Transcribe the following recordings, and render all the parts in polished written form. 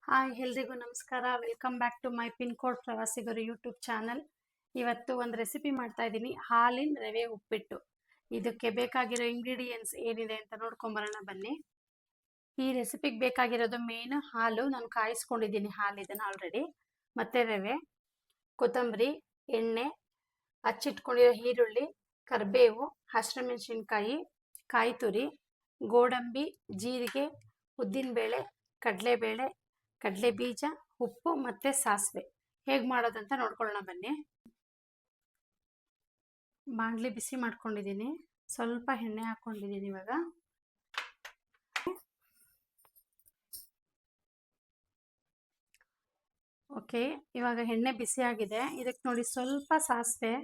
Hi ಎಲ್ರಿಗೂ ನಮಸ್ಕಾರ. Welcome back to my pin code ಪ್ರವಾಸಿಗರು ಯೂಟ್ಯೂಬ್ ಚಾನಲ್. ಇವತ್ತು ಒಂದು ರೆಸಿಪಿ ಮಾಡ್ತಾ ಇದ್ದೀನಿ, ಹಾಲಿನ ರವೆ ಉಪ್ಪಿಟ್ಟು. ಇದಕ್ಕೆ ಬೇಕಾಗಿರೋ ಇಂಗ್ರೀಡಿಯೆಂಟ್ಸ್ ಏನಿದೆ ಅಂತ ನೋಡ್ಕೊಂಬರೋಣ ಬನ್ನಿ. ಈ ರೆಸಿಪಿಗೆ ಬೇಕಾಗಿರೋದು ಮೇನ್ ಹಾಲು. ನಾನು ಕಾಯಿಸ್ಕೊಂಡಿದ್ದೀನಿ ಹಾಲಿದನ್ನು ಆಲ್ರೆಡಿ. ಮತ್ತು ರವೆ, ಕೊತ್ತಂಬರಿ, ಎಣ್ಣೆ, ಹಚ್ಚಿಟ್ಕೊಂಡಿರೋ ಈರುಳ್ಳಿ, ಕರಿಬೇವು, ಹಸಿಮೆಣಸಿನ್ಕಾಯಿ, ಕಾಯಿ ತುರಿ, ಗೋಡಂಬಿ, ಜೀರಿಗೆ, ಉದ್ದಿನಬೇಳೆ, ಕಡಲೆಬೇಳೆ, ಕಡಲೆ ಬೀಜ, ಉಪ್ಪು ಮತ್ತು ಸಾಸಿವೆ. ಹೇಗೆ ಮಾಡೋದಂತ ನೋಡ್ಕೊಳ್ಳೋಣ ಬನ್ನಿ. ಬಾಣಲಿ ಬಿಸಿ ಮಾಡ್ಕೊಂಡಿದ್ದೀನಿ, ಸ್ವಲ್ಪ ಎಣ್ಣೆ ಹಾಕ್ಕೊಂಡಿದ್ದೀನಿ. ಇವಾಗ ಓಕೆ, ಇವಾಗ ಎಣ್ಣೆ ಬಿಸಿ ಆಗಿದೆ. ಇದಕ್ಕೆ ನೋಡಿ ಸ್ವಲ್ಪ ಸಾಸಿವೆ,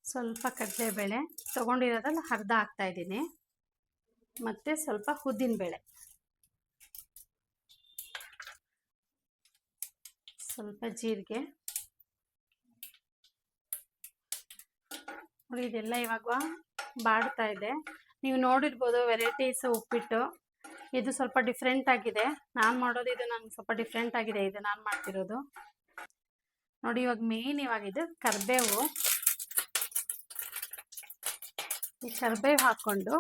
ಸ್ವಲ್ಪ ಕಡಲೆಬೇಳೆ ತೊಗೊಂಡಿರೋದ್ರಲ್ಲಿ ಅರ್ಧ ಹಾಕ್ತಾ ಇದ್ದೀನಿ, ಮತ್ತು ಸ್ವಲ್ಪ ಉದ್ದಿನಬೇಳೆ, ಸ್ವಲ್ಪ ಜೀರಿಗೆ ನೋಡಿ. ಇದೆಲ್ಲ ಇವಾಗ ಬಾಡ್ತಾ ಇದೆ. ನೀವು ನೋಡಿರ್ಬೋದು ವೆರೈಟೀಸ್ ಉಪ್ಪಿಟ್ಟು. ಇದು ಸ್ವಲ್ಪ ಡಿಫ್ರೆಂಟ್ ಆಗಿದೆ. ನಾನು ಮಾಡೋದು ಇದು ನಂಗೆ ಸ್ವಲ್ಪ ಡಿಫ್ರೆಂಟ್ ಆಗಿದೆ. ಇದು ನಾನು ಮಾಡ್ತಿರೋದು ನೋಡಿ. ಇವಾಗ ಮೇನ್ ಇದು ಕರಿಬೇವು. ಈ ಕರಿಬೇವು ಹಾಕ್ಕೊಂಡು,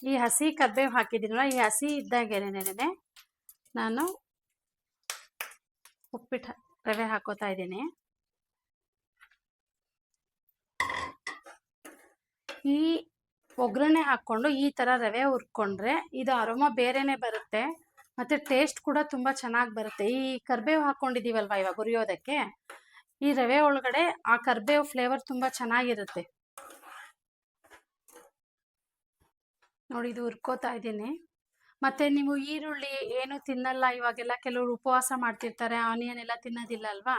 ಈ ಹಸಿ ಕರಿಬೇವು ಹಾಕಿದ್ದೀನಲ್ಲ, ಈ ಹಸಿ ಇದ್ದಾಗೇನೆ ನಾನು ಉಪ್ಪಿಟ್ಟು ರವೆ ಹಾಕೋತಾ ಇದ್ದೀನಿ. ಈ ಒಗ್ಗರಣೆ ಹಾಕ್ಕೊಂಡು ಈ ಥರ ರವೆ ಹುರ್ಕೊಂಡ್ರೆ ಇದು ಅರೋಮಾ ಬೇರೆನೇ ಬರುತ್ತೆ, ಮತ್ತು ಟೇಸ್ಟ್ ಕೂಡ ತುಂಬ ಚೆನ್ನಾಗಿ ಬರುತ್ತೆ. ಈ ಕರಿಬೇವು ಹಾಕ್ಕೊಂಡಿದ್ದೀವಲ್ವ ಇವಾಗ ಹುರಿಯೋದಕ್ಕೆ, ಈ ರವೆ ಒಳಗಡೆ ಆ ಕರಿಬೇವು ಫ್ಲೇವರ್ ತುಂಬ ಚೆನ್ನಾಗಿರುತ್ತೆ ನೋಡಿ. ಇದು ಹುರ್ಕೋತಾ ಇದ್ದೀನಿ. ಮತ್ತು ನೀವು ಈರುಳ್ಳಿ ಏನು ತಿನ್ನಲ್ಲ, ಇವಾಗೆಲ್ಲ ಕೆಲವರು ಉಪವಾಸ ಮಾಡ್ತಿರ್ತಾರೆ, ಆನಿಯನ್ ಎಲ್ಲ ತಿನ್ನೋದಿಲ್ಲ ಅಲ್ವಾ.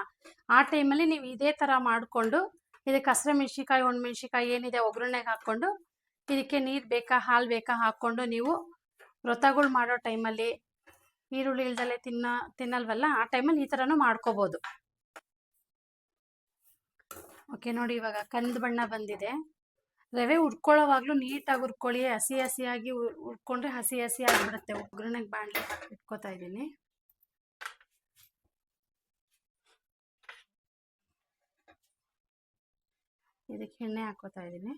ಆ ಟೈಮಲ್ಲಿ ನೀವು ಇದೇ ಥರ ಮಾಡಿಕೊಂಡು ಇದಕ್ಕೆ ಹಸಿಮೆಣ್ಸಿಕಾಯಿ, ಒಣಮೆಣ್ಸಿಕಾಯಿ ಏನಿದೆ ಒಗ್ಗರಣೆಗೆ ಹಾಕ್ಕೊಂಡು, ಇದಕ್ಕೆ ನೀರು ಬೇಕಾ ಹಾಲು ಬೇಕಾ ಹಾಕ್ಕೊಂಡು, ನೀವು ವ್ರತಗಳು ಮಾಡೋ ಟೈಮಲ್ಲಿ ಈರುಳ್ಳಿ ಇಲ್ದಲೆ ತಿನ್ನಲ್ವಲ್ಲ, ಆ ಟೈಮಲ್ಲಿ ಈ ಥರನೂ ಮಾಡ್ಕೋಬೋದು. ಓಕೆ ನೋಡಿ, ಇವಾಗ ಕಂದು ಬಣ್ಣ ಬಂದಿದೆ. ರವೆ ಹುರ್ಕೊಳ್ಳೋವಾಗಲೂ ನೀಟಾಗಿ ಹುರ್ಕೊಳ್ಳಿ. ಹಸಿ ಹಸಿಯಾಗಿ ಹುರ್ಕೊಂಡ್ರೆ ಹಸಿ ಹಸಿ ಆಗಿಬಿಡುತ್ತೆ. ಒಗ್ಗರಣೆಗೆ ಬಾಣಲೆ ಇಟ್ಕೋತಾ ಇದ್ದೀನಿ. ಇದಕ್ಕೆ ಎಣ್ಣೆ ಹಾಕೋತಾ ಇದ್ದೀನಿ.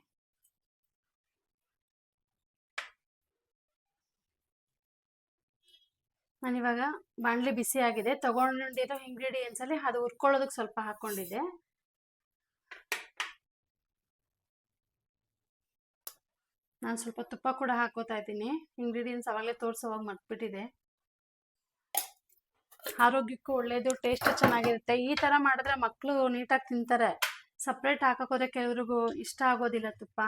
ನಾನಿವಾಗ ಬಾಣಲೆ ಬಿಸಿ ಆಗಿದೆ. ತಗೊಂಡಿರೋ ಇಂಗ್ರೀಡಿಯೆಂಟ್ಸ್ ಅಲ್ಲಿ ಅದು ಹುರ್ಕೊಳ್ಳೋದಕ್ಕೆ ಸ್ವಲ್ಪ ಹಾಕೊಂಡಿದ್ದೆ. ನಾನು ಸ್ವಲ್ಪ ತುಪ್ಪ ಕೂಡ ಹಾಕೋತಾ ಇದ್ದೀನಿ. ಇಂಗ್ರೀಡಿಯೆಂಟ್ಸ್ ಅವಾಗಲೇ ತೋರಿಸೋವಾಗ ಮರ್ತ್ಬಿಟ್ಟಿದೆ. ಆರೋಗ್ಯಕ್ಕೂ ಒಳ್ಳೇದು, ಟೇಸ್ಟ್ ಚೆನ್ನಾಗಿರುತ್ತೆ. ಈ ಥರ ಮಾಡಿದ್ರೆ ಮಕ್ಕಳು ನೀಟಾಗಿ ತಿಂತಾರೆ. ಸಪ್ರೇಟ್ ಹಾಕೋದ್ರೆ ಕೆಲವ್ರಿಗೂ ಇಷ್ಟ ಆಗೋದಿಲ್ಲ ತುಪ್ಪ.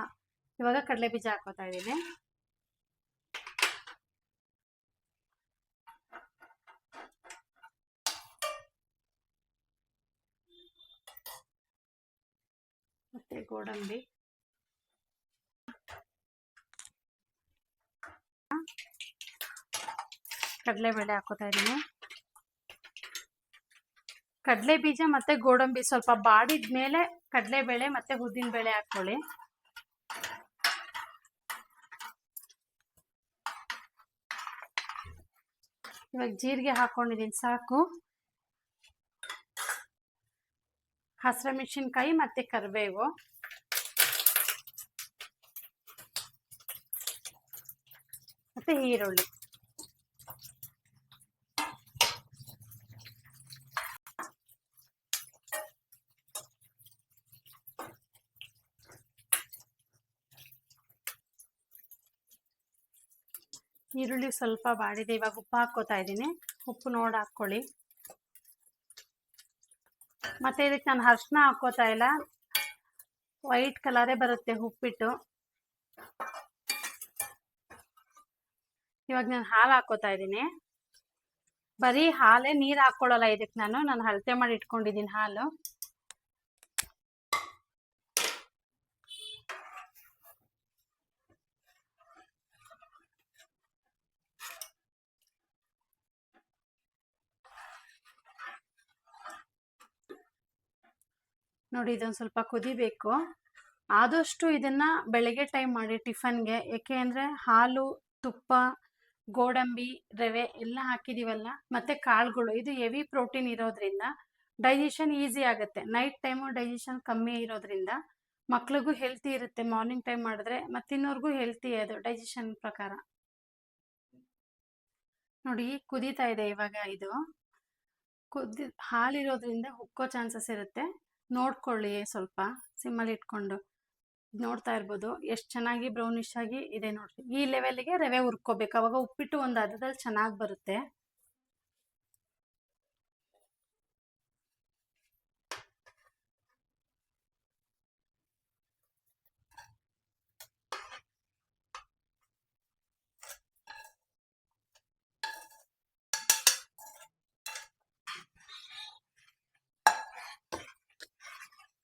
ಇವಾಗ ಕಡಲೆ ಬೀಜ ಹಾಕೋತಾ ಇದ್ದೀನಿ. ಮತ್ತೆ ಗೋಡಂಬಿ, ಕಡಲೆಬೇಳೆ ಹಾಕೋತಾ ಇದ್ದೀನಿ. ಕಡಲೆ ಬೀಜ ಮತ್ತೆ ಗೋಡಂಬಿ ಸ್ವಲ್ಪ ಬಾಡಿದ ಮೇಲೆ ಕಡಲೆಬೇಳೆ ಮತ್ತೆ ಉದ್ದಿನ ಬೇಳೆ ಹಾಕೊಳ್ಳಿ. ಇವಾಗ ಜೀರಿಗೆ ಹಾಕೊಂಡಿದ್ದೀನಿ, ಸಾಕು. ಹಸಿಮೆಣಸಿನ್ಕಾಯಿ ಮತ್ತೆ ಕರಿಬೇವು, ಮತ್ತೆ ಈರುಳ್ಳಿ. ಈರುಳ್ಳಿ ಸ್ವಲ್ಪ ಬಾಡಿದೆ. ಇವಾಗ ಉಪ್ಪು ಹಾಕೋತಾ ಇದ್ದೀನಿ. ಉಪ್ಪು ನೋಡಿ ಹಾಕ್ಕೊಳ್ಳಿ. ಮತ್ತೆ ಇದಕ್ಕೆ ನಾನು ಅರಿಶಿನ ಹಾಕೋತಾ ಇಲ್ಲ, ವೈಟ್ ಕಲರೇ ಬರುತ್ತೆ ಉಪ್ಪಿಟ್ಟು. ಇವಾಗ ನಾನು ಹಾಲು ಹಾಕೋತಾ ಇದ್ದೀನಿ. ಬರೀ ಹಾಲೇ, ನೀರು ಹಾಕ್ಕೊಳ್ಳಲ್ಲ ಇದಕ್ಕೆ. ನಾನು ಅಳತೆ ಮಾಡಿ ಇಟ್ಕೊಂಡಿದ್ದೀನಿ ಹಾಲು. ನೋಡಿ, ಇದೊಂದು ಸ್ವಲ್ಪ ಕುದಿಬೇಕು. ಆದಷ್ಟು ಇದನ್ನ ಬೆಳಗ್ಗೆ ಟೈಮ್ ಮಾಡಿ ಟಿಫನ್ಗೆ. ಏಕೆ ಅಂದರೆ ಹಾಲು ತುಪ್ಪ, ಗೋಡಂಬಿ, ರವೆ ಎಲ್ಲ ಹಾಕಿದೀವಲ್ಲ, ಮತ್ತೆ ಕಾಳುಗಳು, ಇದು ಹೆವಿ ಪ್ರೋಟೀನ್ ಇರೋದ್ರಿಂದ ಡೈಜೆಷನ್ ಈಸಿ ಆಗುತ್ತೆ. ನೈಟ್ ಟೈಮು ಡೈಜೆಷನ್ ಕಮ್ಮಿ ಇರೋದ್ರಿಂದ ಮಕ್ಳಿಗೂ ಹೆಲ್ತಿ ಇರುತ್ತೆ. ಮಾರ್ನಿಂಗ್ ಟೈಮ್ ಮಾಡಿದ್ರೆ ಮತ್ತಿನ್ನೋರ್ಗೂ ಹೆಲ್ತಿ ಅದು ಡೈಜೆಷನ್ ಪ್ರಕಾರ. ನೋಡಿ ಕುದೀತಾ ಇದೆ ಇವಾಗ. ಇದು ಹಾಲಿರೋದ್ರಿಂದ ಉಕ್ಕೋ ಚಾನ್ಸಸ್ ಇರುತ್ತೆ. ನೋಡ್ಕೊಳ್ಳಿ ಸ್ವಲ್ಪ ಸಿಮ್ಮಲ್ಲಿ ಇಟ್ಕೊಂಡು. ನೋಡ್ತಾ ಇರ್ಬೋದು ಎಷ್ಟು ಚೆನ್ನಾಗಿ ಬ್ರೌನಿಶ್ ಆಗಿ ಇದೆ ನೋಡ್ರಿ. ಈ ಲೆವೆಲ್ಗೆ ರವೆ ಹುರ್ಕೋಬೇಕು, ಅವಾಗ ಉಪ್ಪಿಟ್ಟು ಒಂದು ಹದದಲ್ಲಿ ಚೆನ್ನಾಗಿ ಬರುತ್ತೆ.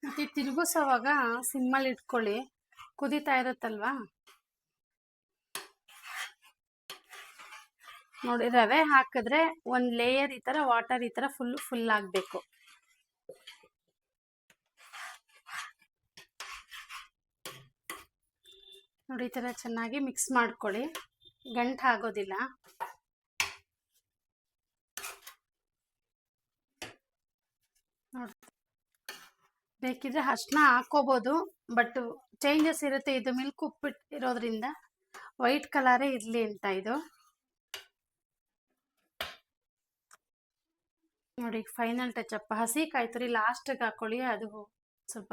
ಮತ್ತೆ ತಿರುಗಿಸೋವಾಗ ಸಿಮ್ಮಲ್ಲಿ ಇಟ್ಕೊಳ್ಳಿ, ಕುದೀತಾ ಇರುತ್ತಲ್ವಾ. ನೋಡಿ ರವೆ ಹಾಕಿದ್ರೆ ಒಂದು ಲೇಯರ್ ಈ ತರ ವಾಟರ್ ಈ ತರ ಫುಲ್ ಆಗಬೇಕು. ನೋಡಿ ಈ ತರ ಚೆನ್ನಾಗಿ ಮಿಕ್ಸ್ ಮಾಡ್ಕೊಳ್ಳಿ, ಗಂಟು ಆಗೋದಿಲ್ಲ. ನೋಡಿ ಬೇಕಿದ್ರೆ ಅರ್ಶಿನ ಹಾಕೋಬಹುದು, ಬಟ್ ಚೇಂಜಸ್ ಇರುತ್ತೆ. ಇದು ಮಿಲ್ಕ್ ಉಪ್ಪಿಟ್ಟು ಇರೋದ್ರಿಂದ ವೈಟ್ ಕಲರೇ ಇರಲಿ ಅಂತ ಇದು. ನೋಡಿ ಫೈನಲ್ ಟಚ್ ಅಪ್ ಹಸಿ ಕಾಯಿ ತುರಿ ಲಾಸ್ಟಿಗೆ ಹಾಕೊಳ್ಳಿ. ಅದು ಸ್ವಲ್ಪ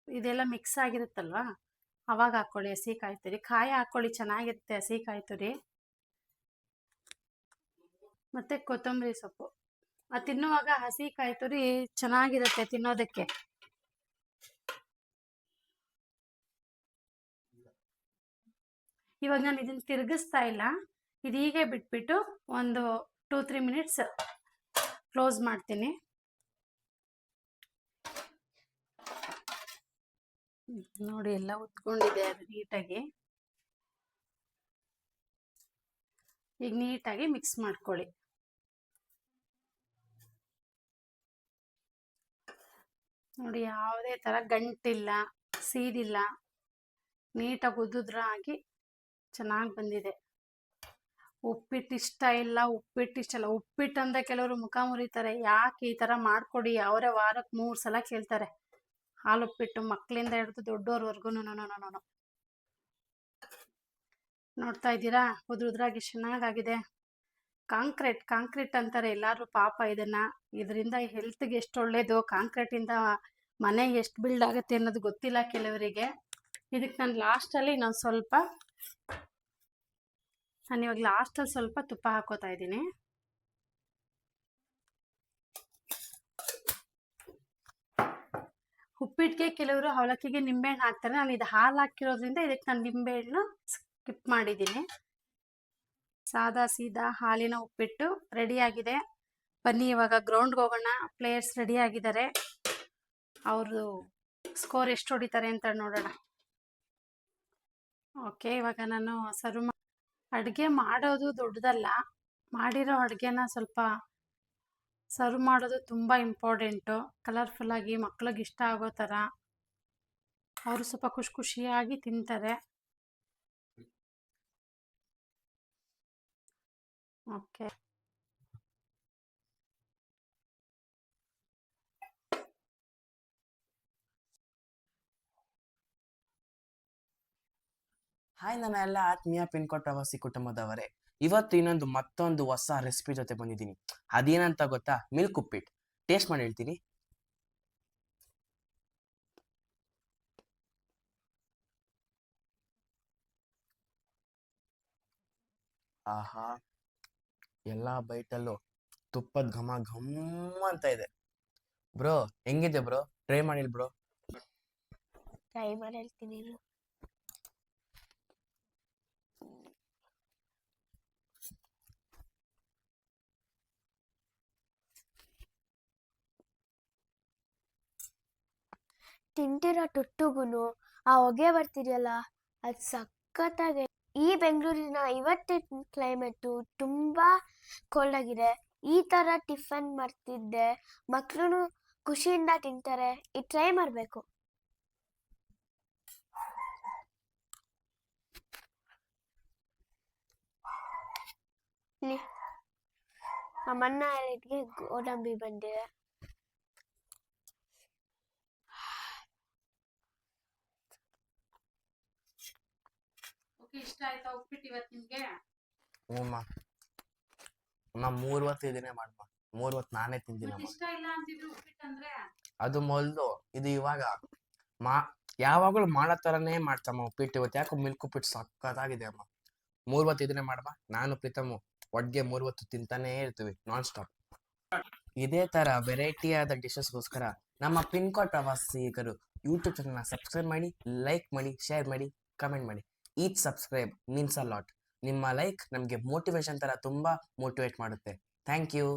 ಇದೆಲ್ಲ ಮಿಕ್ಸ್ ಆಗಿರುತ್ತಲ್ವಾ, ಅವಾಗ ಹಾಕೊಳ್ಳಿ ಹಸಿ ಕಾಯಿ ತುರಿ. ಕಾಯಿ ಹಾಕೊಳ್ಳಿ, ಚೆನ್ನಾಗಿರುತ್ತೆ ಹಸಿ ಕಾಯಿ ತುರಿ. ಮತ್ತೆ ಕೊತ್ತಂಬರಿ ಸೊಪ್ಪು ತಿನ್ನುವಾಗ ಹಸಿ ಕಾಯಿ ತುರಿ ಚೆನ್ನಾಗಿರುತ್ತೆ ತಿನ್ನೋದಕ್ಕೆ. ಇವಾಗ ನಾನು ಇದನ್ನ ತಿರುಗಿಸ್ತಾ ಇಲ್ಲ, ಇದೀಗೆ ಬಿಟ್ಬಿಟ್ಟು ಒಂದು 2-3 ಮಿನಿಟ್ಸ್ ಕ್ಲೋಸ್ ಮಾಡ್ತೀನಿ. ನೋಡಿ ಎಲ್ಲ ಉತ್ಕೊಂಡಿದೆ ಅದು ನೀಟಾಗಿ. ಈಗ ನೀಟಾಗಿ ಮಿಕ್ಸ್ ಮಾಡ್ಕೊಳ್ಳಿ. ನೋಡಿ ಯಾವುದೇ ತರ ಗಂಟಿಲ್ಲ, ಸೀದಿಲ್ಲ, ನೀಟಾಗಿ ಉದುದ್ರಾಗಿ ಚೆನ್ನಾಗಿ ಬಂದಿದೆ. ಉಪ್ಪಿಟ್ಟು ಇಷ್ಟ ಇಲ್ಲ, ಉಪ್ಪಿಟ್ಟು ಇಷ್ಟ ಇಲ್ಲ, ಉಪ್ಪಿಟ್ಟು ಅಂದ್ರೆ ಕೆಲವರು ಮುಖ ಮುರಿತಾರೆ. ಯಾಕೆ ಈ ತರ ಮಾಡ್ಕೊಡಿ, ಅವರೇ ವಾರಕ್ಕೆ 3 ಸಲ ಕೇಳ್ತಾರೆ ಹಾಲು ಉಪ್ಪಿಟ್ಟು, ಮಕ್ಕಳಿಂದ ಹಿಡಿದು ದೊಡ್ಡೋರ್ವರ್ಗು. ನೋಡ್ತಾ ಇದ್ದೀರಾ ಉದ್ರಾಗಿ ಚೆನ್ನಾಗಾಗಿದೆ. ಕಾಂಕ್ರೀಟ್ ಅಂತಾರೆ ಎಲ್ಲಾರು ಪಾಪ ಇದರಿಂದ ಹೆಲ್ತ್ಗೆ ಎಷ್ಟು ಒಳ್ಳೇದು. ಕಾಂಕ್ರೀಟ್ ಇಂದ ಮನೆ ಎಷ್ಟು ಬಿಲ್ಡ್ ಆಗುತ್ತೆ ಅನ್ನೋದು ಗೊತ್ತಿಲ್ಲ ಕೆಲವರಿಗೆ. ಇದಕ್ಕೆ ನಾನು ಲಾಸ್ಟಲ್ಲಿ ನಾನಿವಾಗ ಲಾಸ್ಟಲ್ಲಿ ಸ್ವಲ್ಪ ತುಪ್ಪ ಹಾಕೋತಾ ಇದ್ದೀನಿ. ಉಪ್ಪಿಟ್ಟಿಗೆ ಕೆಲವರು ಅವಲಕ್ಕಿಗೆ ನಿಂಬೆಹಣ್ಣು ಹಾಕ್ತಾರೆ. ನಾನು ಇದು ಹಾಲು ಹಾಕಿರೋದ್ರಿಂದ ಇದಕ್ಕೆ ನಾನು ನಿಂಬೆಹಣ್ಣು ಸ್ಕಿಪ್ ಮಾಡಿದ್ದೀನಿ. ಸಾದಾ ಸೀದಾ ಹಾಲಿನ ಉಪ್ಪಿಟ್ಟು ರೆಡಿ ಆಗಿದೆ. ಬನ್ನಿ ಇವಾಗ ಗ್ರೌಂಡ್ಗೆ ಹೋಗೋಣ. ಪ್ಲೇಯರ್ಸ್ ರೆಡಿ ಆಗಿದ್ದಾರೆ, ಅವರು ಸ್ಕೋರ್ ಎಷ್ಟು ಹೊಡಿತಾರೆ ಅಂತ ನೋಡೋಣ. ಓಕೆ, ಇವಾಗ ನಾನು ಅಡುಗೆ ಮಾಡೋದು ದೊಡ್ಡದಲ್ಲ, ಮಾಡಿರೋ ಅಡುಗೆನ ಸ್ವಲ್ಪ ಸರ್ವ್ ಮಾಡೋದು ತುಂಬ ಇಂಪಾರ್ಟೆಂಟು. ಕಲರ್ಫುಲ್ಲಾಗಿ ಮಕ್ಳಿಗೆ ಇಷ್ಟ ಆಗೋ ಥರ ಅವರು ಸ್ವಲ್ಪ ಖುಷಿಯಾಗಿ ತಿಂತಾರೆ. ಓಕೆ, ಹಾಯ್ ನನ್ನ ಎಲ್ಲ ಆತ್ಮೀಯ ಪಿನ್ಕೋಡ್ ಪ್ರವಾಸಿ ಕುಟುಂಬದವರೇ, ಇವತ್ತು ಮತ್ತೊಂದು ಹೊಸ ರೆಸಿಪಿ ಜೊತೆ ಬಂದಿದ್ದೀನಿ. ಅದೇನಂತ ಗೊತ್ತಾ? ಮಿಲ್ಕ್ ಉಪ್ಪಿಟ್ಟು. ಟೇಸ್ಟ್ ಮಾಡಿ ಹೇಳ್ತೀನಿ. ಆಹಾ, ಎಲ್ಲ ಬೈಟಲ್ಲೂ ತುಪ್ಪದ ಘಮ ಘಮ್ ಅಂತ ಇದೆ. ಬ್ರೋ ಹೆಂಗಿದೆ ಬ್ರೋ? ಟ್ರೈ ಮಾಡಿಲ್ ಬ್ರೋ? ಟ್ರೈ ಮಾಡಿ ಹೇಳ್ತೀನಿ. ತಿಂತಿರೋ ತುಟ್ಟುಗುನು ಆ ಹೊಗೆ ಬರ್ತಿದೆಯಲ್ಲ, ಅದು ಸಖತ್ತಾಗಿ. ಈ ಬೆಂಗಳೂರಿನ ಇವತ್ತಿನ ಕ್ಲೈಮೇಟು ತುಂಬಾ ಕೋಲ್ಡ್ ಆಗಿದೆ. ಈ ತರ ಟಿಫನ್ ಮಾಡ್ತಿದ್ದೆ, ಮಕ್ಕಳು ಖುಷಿಯಿಂದ ತಿಂತಾರೆ. ಇದು ಟ್ರೈ ಮಾಡಬೇಕು. ನಮ್ಮ ಅನ್ನ ಎಲೆಟ್ಗೆ ಗೋಡಂಬಿ ಬಂದಿದೆ. ಓಕೆ, ಇಷ್ಟ ಆಯ್ತಾ ಉಪ್ಪಿಟ್ಟು ಇವತ್ತು ನಿಮ್ಗೆ? ಹ್ಞೂಮ್ಮ. ಅಮ್ಮ 3 ಹೊತ್ತು ಇದನ್ನೇ ಮಾಡಮ್ಮ. 3 ಹೊತ್ತು ನಾನೇ ಮತ್ತೆ ತಿಂತೀನಮ್ಮ. ಇಷ್ಟ ಇಲ್ಲ ಅಂತಿದ್ರು ಉಪ್ಪಿಟ್ಟು ಅಂದ್ರೆ. ಅದು ಮೊದಲು, ಇದು ಇವಾಗ. ಮಾ ಯಾವಾಗಲೂ ಮಾಡೋ ಥರನೇ ಮಾಡ್ತಮ್ಮ ಉಪ್ಪಿಟ್ಟು. ಇವತ್ತು ಯಾಕೋ ಮಿಲ್ಕ್ ಉಪ್ಪಿಟ್ಟು ಸಕ್ಕತ್ತಾಗಿದೆ ಅಮ್ಮ. 3 ಹೊತ್ತು ಇದನ್ನೇ ಮಾಡಮ್ಮ. ನಾನು ಪ್ರೀತಮು ಒಟ್ಟಿಗೆ 3 ಹೊತ್ತು ತಿಂತಾನೇ ಇರ್ತೀವಿ ನಾನ್ ಸ್ಟಾಪ್. ಇದೇ ಥರ ವೆರೈಟಿಯಾದ ಡಿಶಸ್ಗೋಸ್ಕರ ನಮ್ಮ ಪಿನ್ಕೋಡ್ ಪ್ರವಾಸಿಗರು ಯೂಟ್ಯೂಬ್ ಚಾನಲ್ನ ಸಬ್ಸ್ಕ್ರೈಬ್ ಮಾಡಿ, ಲೈಕ್ ಮಾಡಿ, ಶೇರ್ ಮಾಡಿ, ಕಮೆಂಟ್ ಮಾಡಿ. Each subscribe means a lot. ನಿಮ್ಮ ಲೈಕ್ ನಮಗೆ ಮೋಟಿವೇಶನ್ ಥರ ತುಂಬ ಮೋಟಿವೇಟ್ ಮಾಡುತ್ತೆ. Thank you.